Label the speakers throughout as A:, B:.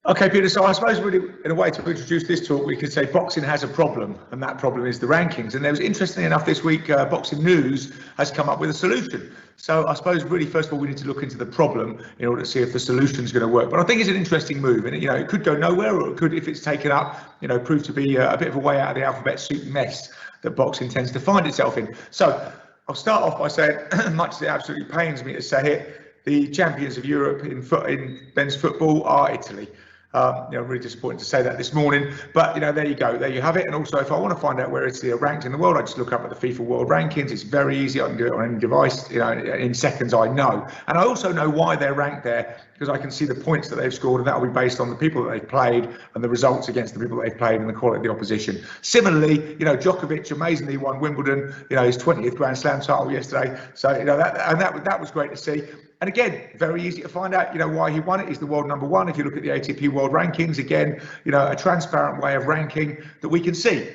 A: Okay, Peter, so I suppose really, in a way to introduce this talk, we could say boxing has a problem, and that problem is the rankings. And there was, interestingly enough, this week, Boxing News has come up with a solution. So I suppose really, first of all, we need to look into the problem in order to see if the solution is going to work. But I think it's an interesting move, and it could go nowhere, or it could, if it's taken up, prove to be a bit of a way out of the alphabet soup mess that boxing tends to find itself in. So I'll start off by saying, much as it absolutely pains me to say it, the champions of Europe in men's football are Italy. Really disappointed to say that this morning, but there you go, there you have it. And also, if I want to find out where Italy are ranked in the world, I just look up at the FIFA World Rankings. It's very easy. I can do it on any device. In seconds, I know. And I also know why they're ranked there, because I can see the points that they've scored, and that will be based on the people that they've played and the results against the people that they've played and the quality of the opposition. Similarly, Djokovic amazingly won Wimbledon, his 20th Grand Slam title yesterday. So that was great to see. And again, very easy to find out, why he won it. He's the world number one. If you look at the ATP World Rankings, again, a transparent way of ranking that we can see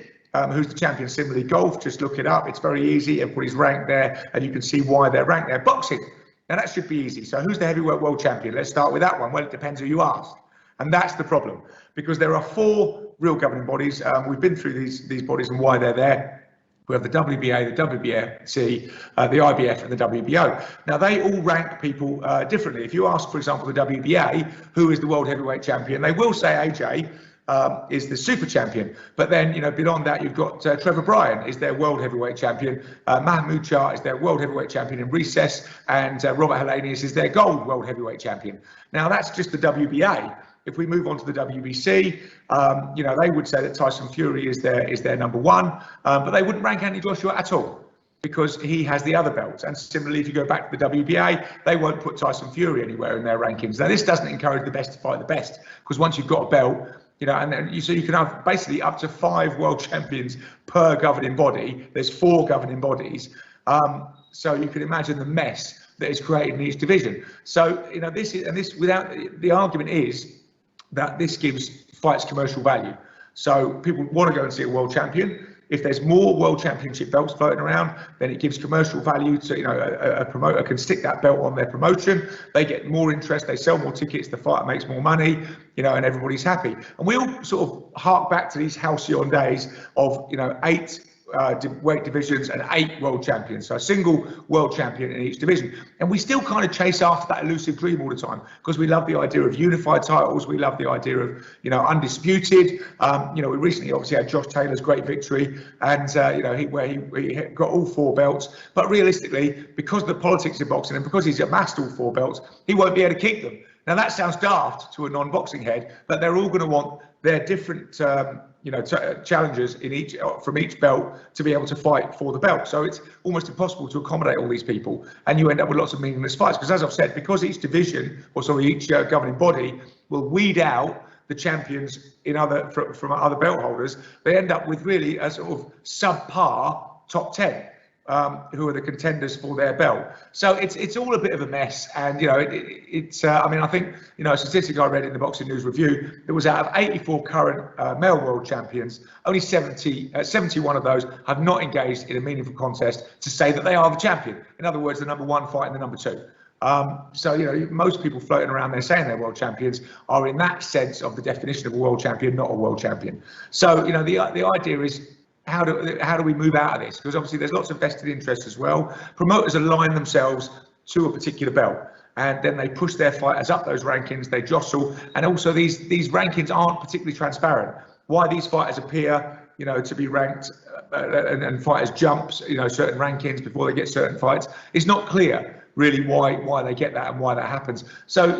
A: who's the champion. Similarly, golf, just look it up. It's very easy. Everybody's ranked there, and you can see why they're ranked there. Boxing, now that should be easy. So who's the heavyweight world champion? Let's start with that one. Well, it depends who you ask. And that's the problem, because there are four real governing bodies. We've been through these bodies and why they're there. We have the WBA, the WBC, the IBF, and the WBO. Now, they all rank people differently. If you ask, for example, the WBA, who is the world heavyweight champion, they will say AJ is the super champion. But then, beyond that, you've got Trevor Bryan is their world heavyweight champion. Mahmoud Shah is their world heavyweight champion in recess. And Robert Helenius is their gold world heavyweight champion. Now, that's just the WBA. If we move on to the WBC, they would say that Tyson Fury is their number one, but they wouldn't rank Anthony Joshua at all because he has the other belts. And similarly, if you go back to the WBA, they won't put Tyson Fury anywhere in their rankings. Now, this doesn't encourage the best to fight the best, because once you've got a belt, and then so you can have basically up to 5 world champions per governing body. There's 4 governing bodies, so you can imagine the mess that is created in each division. So this without the argument is that this gives fights commercial value. So people want to go and see a world champion. If there's more world championship belts floating around, then it gives commercial value to, a promoter can stick that belt on their promotion. They get more interest, they sell more tickets, the fighter makes more money, and everybody's happy. And we all sort of hark back to these halcyon days of, 8 weight divisions and 8 world champions, so a single world champion in each division. And we still kind of chase after that elusive dream all the time, because we love the idea of unified titles, we love the idea of undisputed. We recently obviously had Josh Taylor's great victory, and he got all 4 belts. But realistically, because of the politics of boxing and because he's amassed all 4 belts, he won't be able to keep them. Now that sounds daft to a non-boxing head, but they're all going to want their different challengers from each belt to be able to fight for the belt. So it's almost impossible to accommodate all these people, and you end up with lots of meaningless fights. Because as I've said, because each division, each governing body will weed out the champions from other belt holders, they end up with really a sort of subpar top 10. Who are the contenders for their belt. So it's all a bit of a mess, and I think a statistic I read in the Boxing News Review, that was out of 84 current male world champions, only 71 of those have not engaged in a meaningful contest to say that they are the champion. In other words, the number 1 fighting the number 2. So most people floating around there saying they're world champions are in that sense of the definition of a world champion, not a world champion. So the idea is, how do we move out of this? Because obviously there's lots of vested interests as well. Promoters align themselves to a particular belt, and then they push their fighters up those rankings, they jostle, and also these rankings aren't particularly transparent. Why these fighters appear to be ranked and fighters jump certain rankings before they get certain fights, it's not clear really why they get that and why that happens. So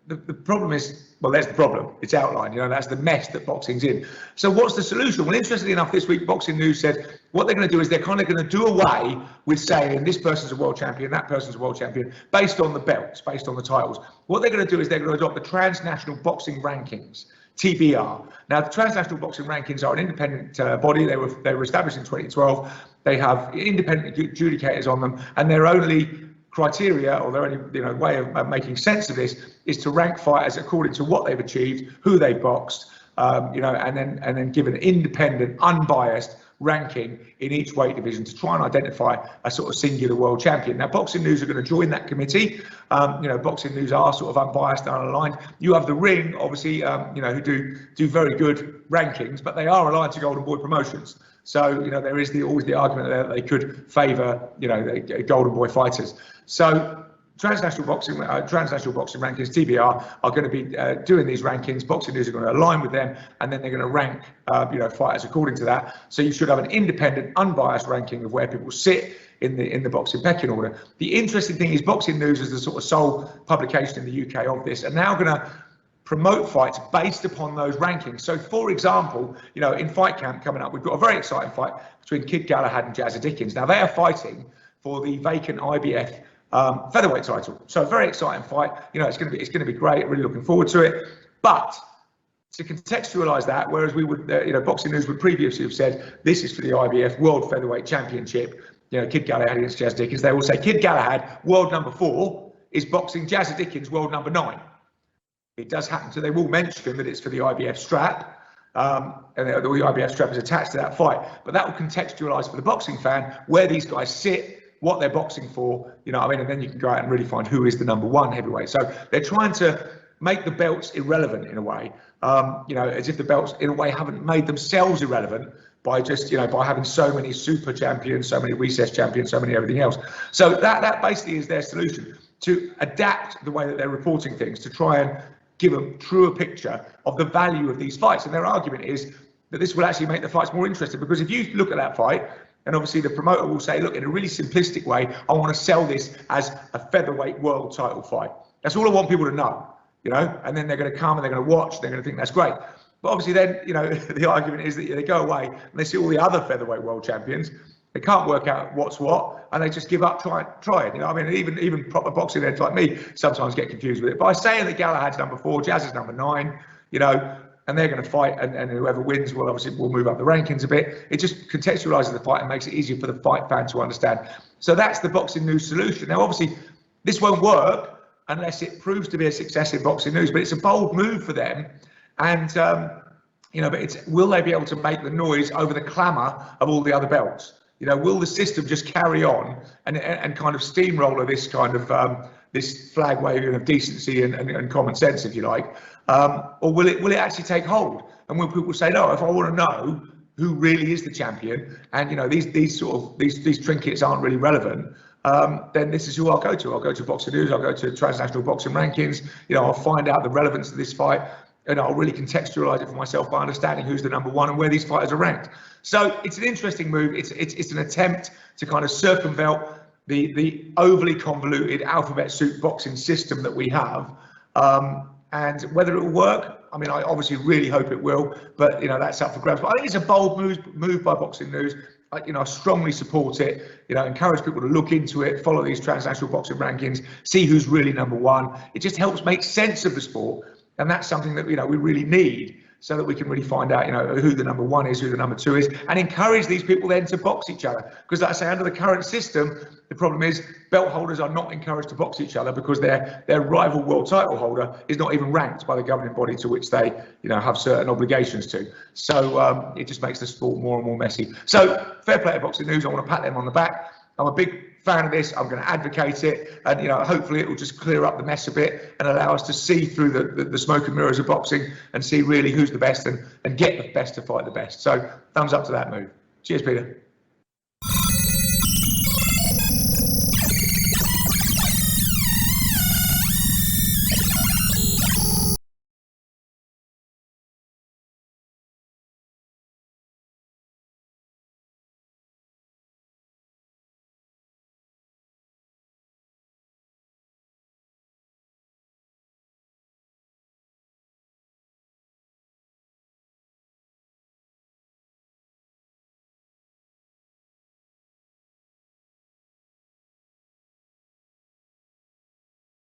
A: the problem is, well, there's the problem. It's outlined, that's the mess that boxing's in. So what's the solution? Well, interestingly enough, this week, Boxing News said what they're going to do is they're kind of going to do away with saying this person's a world champion, that person's a world champion, based on the belts, based on the titles. What they're going to do is they're going to adopt the Transnational Boxing Rankings, TBR. Now, the Transnational Boxing Rankings are an independent body. They were established in 2012. They have independent adjudicators on them, and their only criteria, or their only way of making sense of this, is to rank fighters according to what they've achieved, who they boxed, and then give an independent, unbiased ranking in each weight division to try and identify a sort of singular world champion. Now, Boxing News are going to join that committee. Boxing News are sort of unbiased and unaligned. You have the Ring, obviously, who do very good rankings, but they are aligned to Golden Boy Promotions. So, there is always the argument that they could favour, the Golden Boy fighters. So, Transnational Boxing Rankings, TBR, are going to be doing these rankings. Boxing News are going to align with them, and then they're going to rank, fighters according to that. So you should have an independent, unbiased ranking of where people sit in the boxing pecking order. The interesting thing is, Boxing News is the sort of sole publication in the UK of this, and now going to promote fights based upon those rankings. So, for example, in Fight Camp coming up, we've got a very exciting fight between Kid Galahad and Jazza Dickens. Now, they are fighting for the vacant IBF featherweight title. So a very exciting fight. It's going to be great. Really looking forward to it. But to contextualise that, whereas we would, Boxing News would previously have said this is for the IBF World Featherweight Championship. Kid Galahad against Jazza Dickens. They will say Kid Galahad, world number 4, is boxing Jazza Dickens, world number 9. It does happen to. They will mention that it's for the IBF strap. And the IBF strap is attached to that fight. But that will contextualise for the boxing fan where these guys sit, what they're boxing for, and then you can go out and really find who is the number 1 heavyweight. So they're trying to make the belts irrelevant in a way, as if the belts in a way haven't made themselves irrelevant by just, by having so many super champions, so many recess champions, so many everything else. So that basically is their solution, to adapt the way that they're reporting things, to try and give a truer picture of the value of these fights. And their argument is that this will actually make the fights more interesting, because if you look at that fight, and obviously the promoter will say, look, in a really simplistic way, I want to sell this as a featherweight world title fight. That's all I want people to know, and then they're going to come and they're going to watch, they're going to think that's great. But obviously then, the argument is that they go away and they see all the other featherweight world champions. They can't work out what's what, and they just give up, try it. Even proper boxing heads like me sometimes get confused with it. By saying that Galahad's number 4, Jazz is number 9, and they're going to fight, and whoever wins will move up the rankings a bit. It just contextualises the fight and makes it easier for the fight fan to understand. So that's the Boxing News solution. Now, obviously, this won't work unless it proves to be a success in Boxing News, but it's a bold move for them. And, but will they be able to make the noise over the clamour of all the other belts? Will the system just carry on and kind of steamroller this kind of this flag waving of decency and common sense, if you like, or will it actually take hold? And will people say, no, if I want to know who really is the champion, and these trinkets aren't really relevant, then this is who I'll go to. I'll go to Boxing News. I'll go to Transnational Boxing Rankings. I'll find out the relevance of this fight, and I'll really contextualise it for myself by understanding who's the number 1 and where these fighters are ranked. So it's an interesting move. It's an attempt to kind of circumvent the overly convoluted alphabet soup boxing system that we have, and whether it will work, I obviously really hope it will, but that's up for grabs. But I think it's a bold move by Boxing News. I strongly support it. Encourage people to look into it, follow these Transnational Boxing Rankings, see who's really number 1. It just helps make sense of the sport, and that's something that we really need, so that we can really find out, who the number 1 is, who the number 2 is, and encourage these people then to box each other. Because, like I say, under the current system, the problem is belt holders are not encouraged to box each other because their rival world title holder is not even ranked by the governing body to which they, have certain obligations to. So it just makes the sport more and more messy. So fair play to Boxing News. I want to pat them on the back. I'm a big fan of this. I'm going to advocate it, and hopefully it will just clear up the mess a bit and allow us to see through the smoke and mirrors of boxing and see really who's the best and get the best to fight the best. So thumbs up to that move. Cheers, Peter.